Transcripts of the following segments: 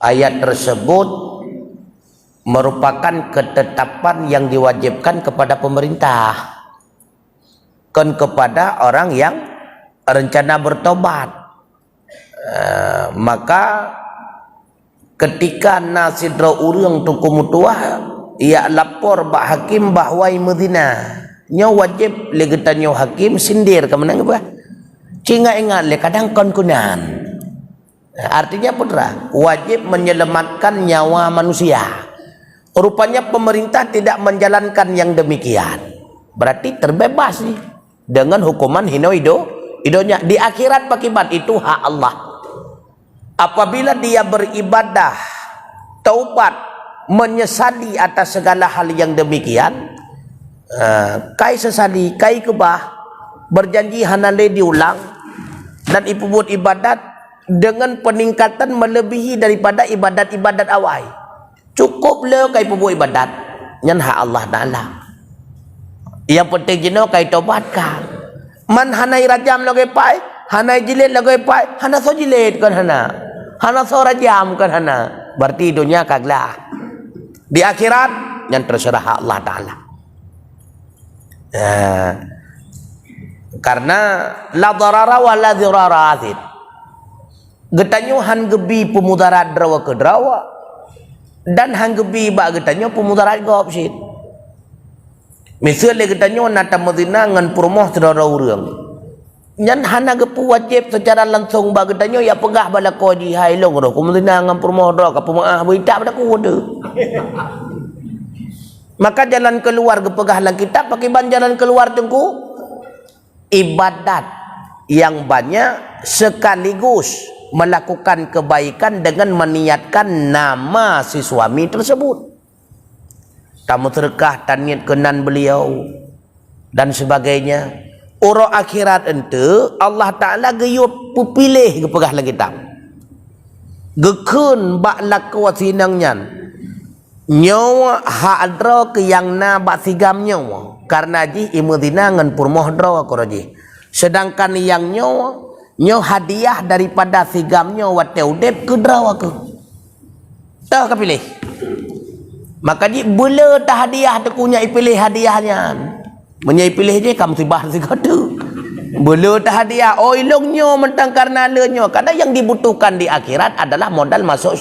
ayat tersebut merupakan ketetapan yang diwajibkan kepada pemerintah, kan kepada orang yang rencana bertobat. Maka ketika nasidra urang tu kumutuah, ia lapor bak hakim bahwa Medina nya wajib legeta nya hakim sindir ke menang apa? Cinga ingat le kadang kon kunan. Artinya putra wajib menyelamatkan nyawa manusia. Rupanya pemerintah tidak menjalankan yang demikian. Berarti terbebas nih dengan hukuman hidonya di akhirat pakibat itu hak Allah. Apabila dia beribadah, taubat, menyesali atas segala hal yang demikian, kai sesali, kai kebah, berjanji hanale diulang, dan ibu buat ibadat dengan peningkatan melebihi daripada ibadat-ibadat awal. Cukup le kai buat ibadat, nyan hak Allah Ta'ala. Yang penting jenuh kai taubat kan. Man hanai rajam lagi pai, hanai jilid lagi pai, hana so jilid kan hana so rajam kan berarti dunia kaglah. Di akhirat yang terserah Allah Ta'ala. Karena la darara wa la dirara azid. Getanyo han gebi pemudarat drawa ke drawa, dan han gebi ba getanyo pemudarat go opsit. Misal getanyo nata Medina ngan purmoh saudara urang. Nyan hana gepu wajib secara langsung ba getanyo ya pegah bala ko ji hai long ro Medina ngan purmoh dra ka pemaah berita pada ku de. Maka jalan keluar gepegah lang kita pakai ban jalan keluar tengku ibadat yang banyak sekaligus melakukan kebaikan dengan meniatkan nama si suami tersebut. Tamu terkah taniat kenan beliau dan sebagainya. Orang akhirat ente Allah Ta'ala geyup pupilih gepegah lang kita. Gekun bak lakwa sinang nyan. Nyawa hak adra ke yang na bak sigam nyawa. Karena ji imudina ngan purmoh dra ko ji. Sedangkan yang nyawa hadiah daripada sigam nyawa teudep ke dra ke. Tah ka pilih. Maka ji bela tah hadiah tu kunya pilih hadiahnya. Menyai pilih je kamu sibah sigatu. Bela tah hadiah oi longnyo mentang karena lenyo. Karena yang dibutuhkan di akhirat adalah modal masuk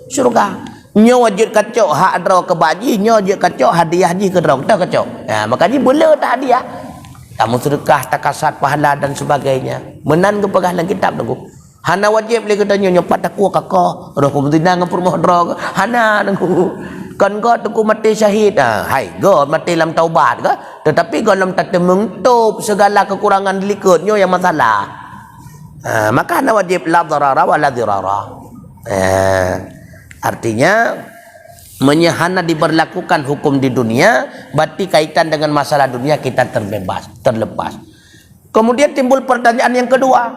surga. Nyo wajib kacau hak adra ke baji, nyo wajib kacau hadiah ji ke drong tak kacau. Maka ji bela tak hadiah. Kamu sedekah takasat pahala dan sebagainya. Menan ke pegahlan kitab tu. Hana wajib le kata nyo nyopat aku kakak. Roh kumtina ngapur moh dra. Hana tu. Kan go tu mati syahid. Hai go mati dalam taubat ke? Tetapi go dalam tak mengtup segala kekurangan delikatnya yang masalah. Maka hana wajib la darara wa la dirara. Artinya menyahana diberlakukan hukum di dunia, berarti kaitan dengan masalah dunia kita terlepas. Kemudian timbul pertanyaan yang kedua,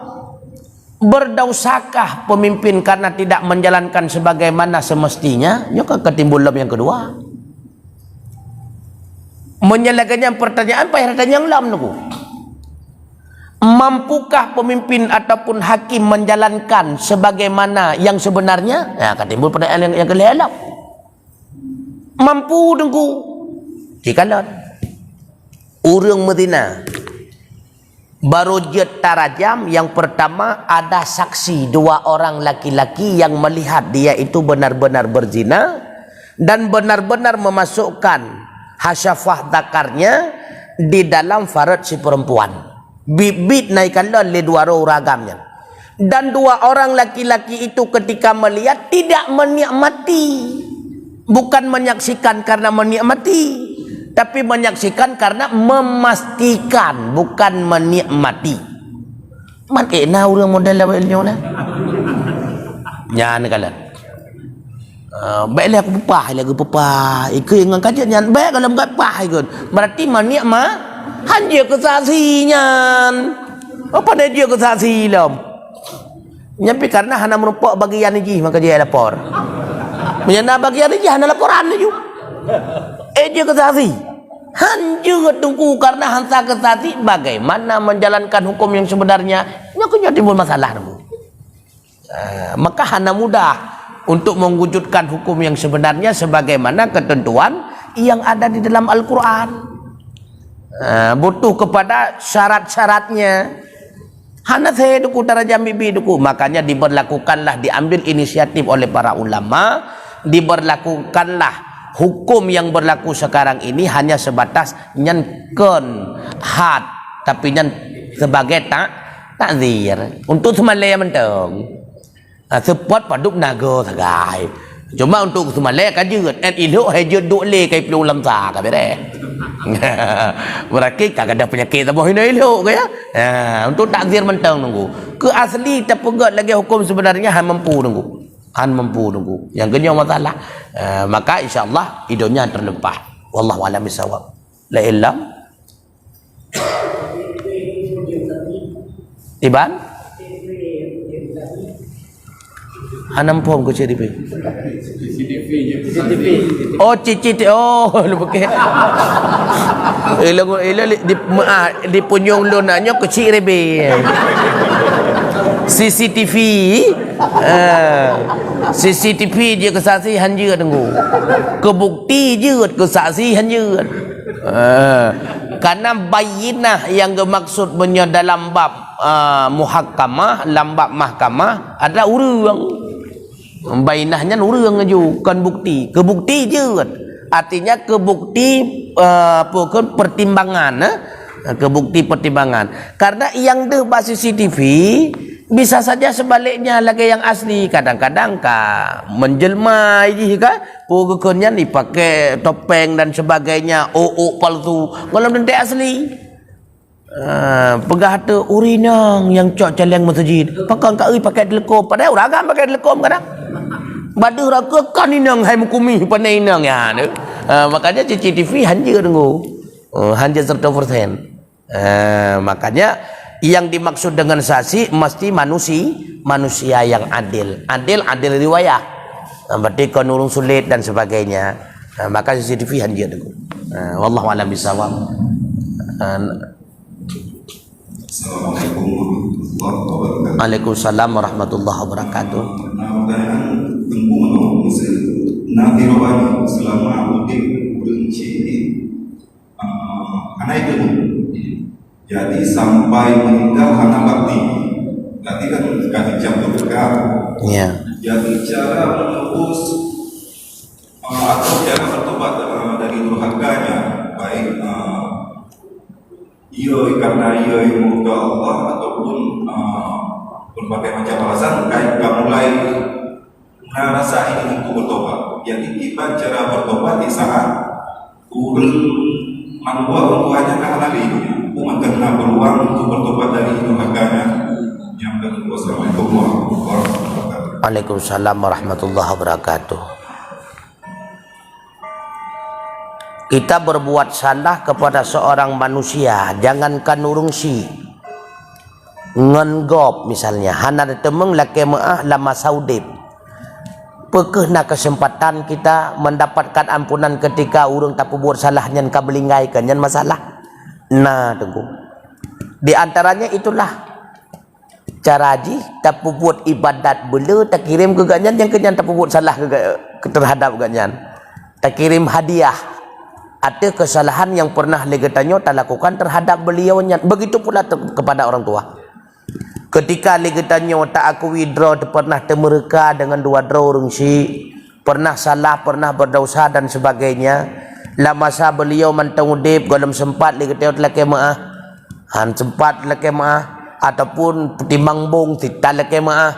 berdausakah pemimpin karena tidak menjalankan sebagaimana semestinya? Nyok ketimbul yang kedua. Menyelaganya pertanyaan payah yang lam nuku. Mampukah pemimpin ataupun hakim menjalankan sebagaimana yang sebenarnya? Ya, ketimbul pertanyaan yang kelihatan. Mampu dengku. Jikalau urang Medina baru jet tarajam yang pertama ada saksi dua orang laki-laki yang melihat dia itu benar-benar berzina dan benar-benar memasukkan hasyafah zakarnya di dalam farad si perempuan. Bibit naikkan le dua ragamnya. Dan dua orang laki-laki itu ketika melihat tidak menikmati. Bukan menyaksikan karena menikmati, tapi menyaksikan karena memastikan, bukan menikmati. Makna orang model labelnya lah. Nyan kalan. Baiklah aku pepah. Ikut dengan kajian nyan baik kalau enggak pah ikut. Berarti menikmati. Hanya kesaksinya. Apa dia kesaksi lam? Nyampe karena hana merupak bagian ini maka dia lapor. Menyana bagian ini hana laporan ju. Dia kesaksi. Hanya tunggu karena hansa kesaksi bagaimana menjalankan hukum yang sebenarnya. Nyakunya timbul masalah. Maka hana mudah untuk mewujudkan hukum yang sebenarnya sebagaimana ketentuan yang ada di dalam Al-Quran. Butuh kepada syarat-syaratnya. Hanathe duku darajam bibi duku. Makanya diberlakukanlah, diambil inisiatif oleh para ulama, diberlakukanlah hukum yang berlaku sekarang ini hanya sebatas nyenken had, tapi nyen sebagai takzir untuk semalaya menteng. Sepot paduk naga sagai. Cuma untuk semalaya kan jeut, en ilok hai jeut duk le kai pelung lamsa ka bere. Berarti kagak ada penyakit apa hina ilok ke ya. Untuk takzir menteng nunggu. Ke asli terpegat lagi hukum sebenarnya han mampu nunggu. Mampu nunggu. Yang kenyang masalah. Maka insya-Allah hidupnya terlepas. Wallahu a'lam bishawab. La illam. Iban? Hanam pom ko CCTV. Oh CCTV. Oh lu pakai. Di punyong lu nanya kecil rebe. CCTV. CCTV je kesaksian je tunggu. Kebukti je kesaksian je. Karena bayinah yang bermaksudnya dalam bab muhakkamah, dalam bab mahkamah ada urang. Bayinahnya urang aju kan bukti. Kebukti je. Artinya kebukti pertimbangan. Kebukti pertimbangan. Karena yang dah basis CCTV bisa saja sebaliknya lagi yang asli. Kadang-kadang menjelma je pokoknya dipakai topeng dan sebagainya, palsu. Kalau nanti asli pegah tu urinang yang cok caleng masjid. Pakai telekom. Padahal orang pakai telekom kadang. Badu raga kan inang hai mukumi pandai inang ya. Makanya CCTV hanya tunggu. Hanya 100%. Makanya yang dimaksud dengan saksi mesti manusia yang adil. Adil riwayah. Berarti kon urung sulit dan sebagainya. Maka CCTV hanya tunggu. Wallahu a'lam bishawab. Assalamualaikum warahmatullahi wabarakatuh. Waalaikumsalam warahmatullahi wabarakatuh. Nanti rawani selama mudik berunci anak itu jadi sampai meninggal anak bakti. Berarti kan kasih jam berkah. Ya. Jadi cara menembus atau cara bertobat dari durhakanya, baik karena murka Allah ataupun berbagai macam alasan kayak mulai merasa ingin untuk bertobat. Jadi kita cara bertobat di saat urang manua untuk hanya karena ini umat kena peluang untuk bertobat dari durhakanya. Yang kedua, Assalamualaikum warahmatullahi wabarakatuh. Waalaikumsalam warahmatullahi wabarakatuh. Kita berbuat salah kepada seorang manusia, jangankan urungsi ngengop misalnya hana temeng laki maah lama saudip. Pekehna kesempatan kita mendapatkan ampunan ketika urung tak buat salah nyan ka belingaikan nyan masalah. Nah tunggu. Di antaranya itulah cara ji tak buat ibadat bela tak kirim ke ganyan yang kenyan tak buat salah ke terhadap ganyan. Tak kirim hadiah. Ada kesalahan yang pernah legetanyo tak lakukan terhadap beliaunya. Begitu pula kepada orang tua. Ketika legetanyo tak aku withdraw pernah temereka dengan 2 draw orang si, pernah salah, pernah berdosa dan sebagainya. La masa beliau mantang udip dalam sempat legetanyo laki maah. Sempat laki maah ataupun timbang bung tidak laki maah.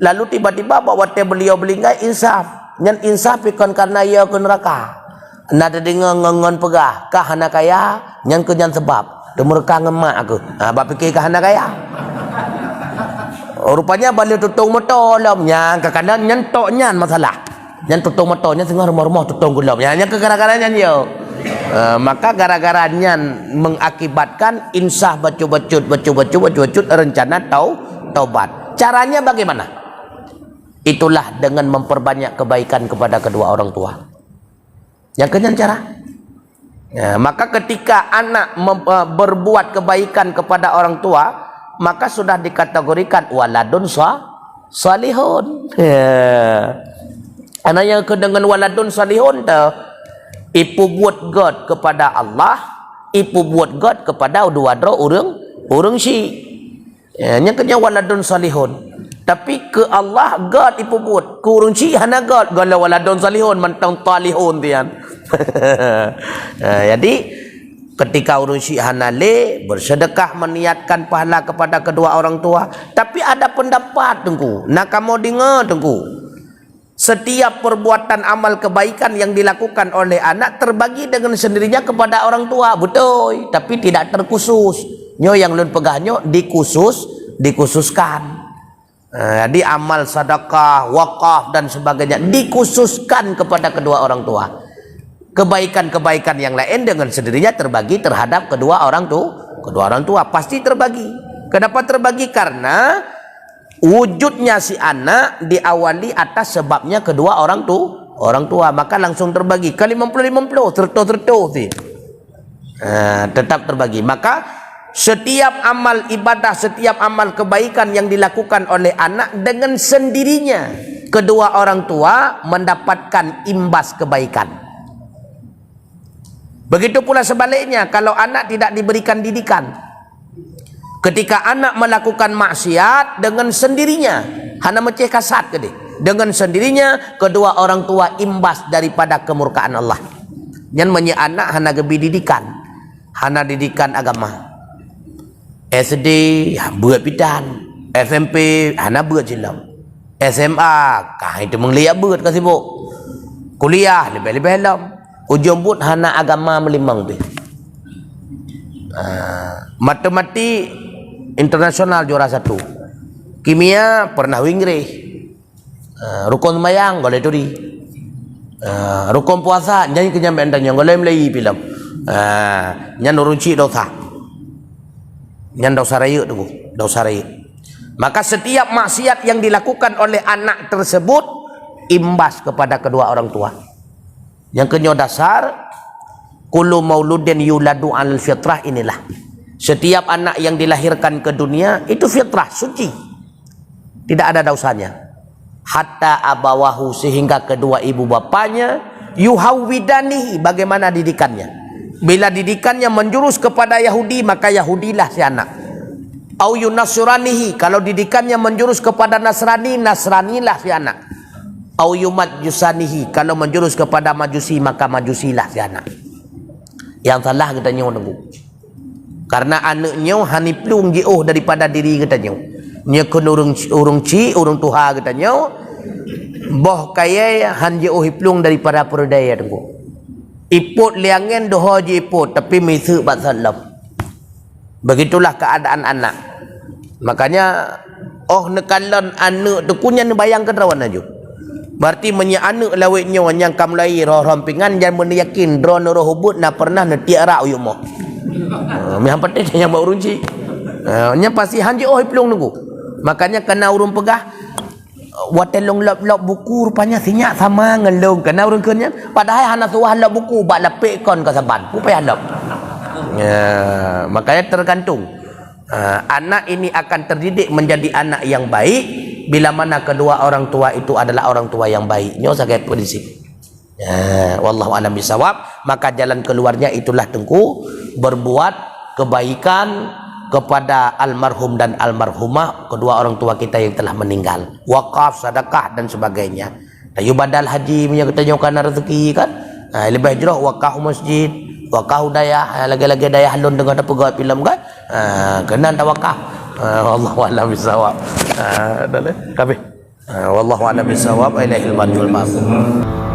Lalu tiba-tiba bawa beliau belinggai insaf. Nyan insaf ikon karena ia ke neraka. Nada dengar ngongon pegah kah anak kaya yang kenyan sebab mereka ngemak aku bab fikir kah anak kaya rupanya balik tutung motor yang ke kanan nyentok nyan masalah nyan tutung motornya tengah rumah-rumah tutung gulab yang ke gara-gara nyan yo maka gara-gara nyan mengakibatkan insah bacu rencana taubat. Caranya bagaimana? Itulah dengan memperbanyak kebaikan kepada kedua orang tua. Yang kenyan cara. Maka ketika anak berbuat kebaikan kepada orang tua, maka sudah dikategorikan waladun salihun. Anak yang dengan waladun salihun tu, ipu buat God kepada Allah, ipu buat God kepada dua-dua orang syi. Yang kena waladun salihun. Tapi ke Allah God ipu buat, ke orang syi hana God. Kalau waladun salihun mentang talihun tian. Jadi ketika urun syik hanale bersedekah meniatkan pahala kepada kedua orang tua, tapi ada pendapat tengku, nak kamu dengar tengku, setiap perbuatan amal kebaikan yang dilakukan oleh anak terbagi dengan sendirinya kepada orang tua, betul, tapi tidak terkhusus. Nyo yang lun pegahnya dikhususkan. Jadi amal sedekah, wakaf dan sebagainya dikhususkan kepada kedua orang tua. Kebaikan-kebaikan yang lain dengan sendirinya terbagi terhadap kedua orang tua pasti terbagi. Kenapa terbagi? Karena wujudnya si anak diawali atas sebabnya kedua orang tua, maka langsung terbagi. Kali 50-50 tertuh tetap terbagi. Maka setiap amal ibadah, setiap amal kebaikan yang dilakukan oleh anak dengan sendirinya kedua orang tua mendapatkan imbas kebaikan. Begitu pula sebaliknya, kalau anak tidak diberikan didikan, ketika anak melakukan maksiat dengan sendirinya, hana meceh kasat ke dia, dengan sendirinya kedua orang tua imbas daripada kemurkaan Allah. Yang menye anak hana gebi didikan, hana didikan agama. SD buat pidan, SMP hana buat jilam, SMA kah itu menglihat buat kasih bu, kuliah lebih-lebih helam. Ujung but hana agama melimang tu. Matematik internasional juara 1. Kimia pernah wingre. Rukun mayang boleh turi. Rukun puasa nyanyi kenyampean tanya boleh melai film. Nyan urunci dosa. Nyan dosa raya tu, dosa raya. Maka setiap maksiat yang dilakukan oleh anak tersebut imbas kepada kedua orang tua. Yang kedua dasar, kullu mauludin yuladu alal fitrah, inilah. Setiap anak yang dilahirkan ke dunia itu fitrah, suci. Tidak ada dosanya. Hatta abawahu, sehingga kedua ibu bapanya yuhawwidanihi, bagaimana didikannya. Bila didikannya menjurus kepada Yahudi, maka Yahudilah si anak. Au yunasranihi, kalau didikannya menjurus kepada Nasrani, Nasranilah si anak. Au yumajusanihi, kalau menjurus kepada majusi maka majusilah si anak. Yang salah kita nyo nunggu. Karena anaknya hani plung jauh daripada diri kita nyo. Nya kun urung ci, urung tuha kita nyo. Boh kaya han jauh plung daripada perdaya tunggu. Iput liangen doho je iput, tapi misu bat salam. Begitulah keadaan anak. Makanya nekalan anak tu kunya bayangkan rawan aja. Berarti menye anak lawitnya yang kam lai roh rompingan dan meyakin drone roh hubut na pernah na tiara uyuk mo. Mi hampat dia yang baru runci. Nya pasti hanji plung nunggu. Makanya kena urung pegah watelong lop buku rupanya sinyak sama ngelong kena urung kennya. Padahal hana suah lop buku bak lepek kon ka saban. Pupaya lop. Makanya tergantung. Anak ini akan terdidik menjadi anak yang baik bila mana kedua orang tua itu adalah orang tua yang baik. Nyo sakit prinsip. Wallahu a'lam bisawab. Maka jalan keluarnya itulah tengku berbuat kebaikan kepada almarhum dan almarhumah, kedua orang tua kita yang telah meninggal. Wakaf, sedekah dan sebagainya. Tayu badal haji punya kita nyokan rezeki kan. Lebih hijrah wakaf masjid, wakaf daya, lagi-lagi daya halun dengan apa pegawai film kan. Kena anda wakaf. Wallahu a'lam bisawab. Dah le kabeh. Wallahu a'lam bisawab. Ilaihil marji'ul ma'mur.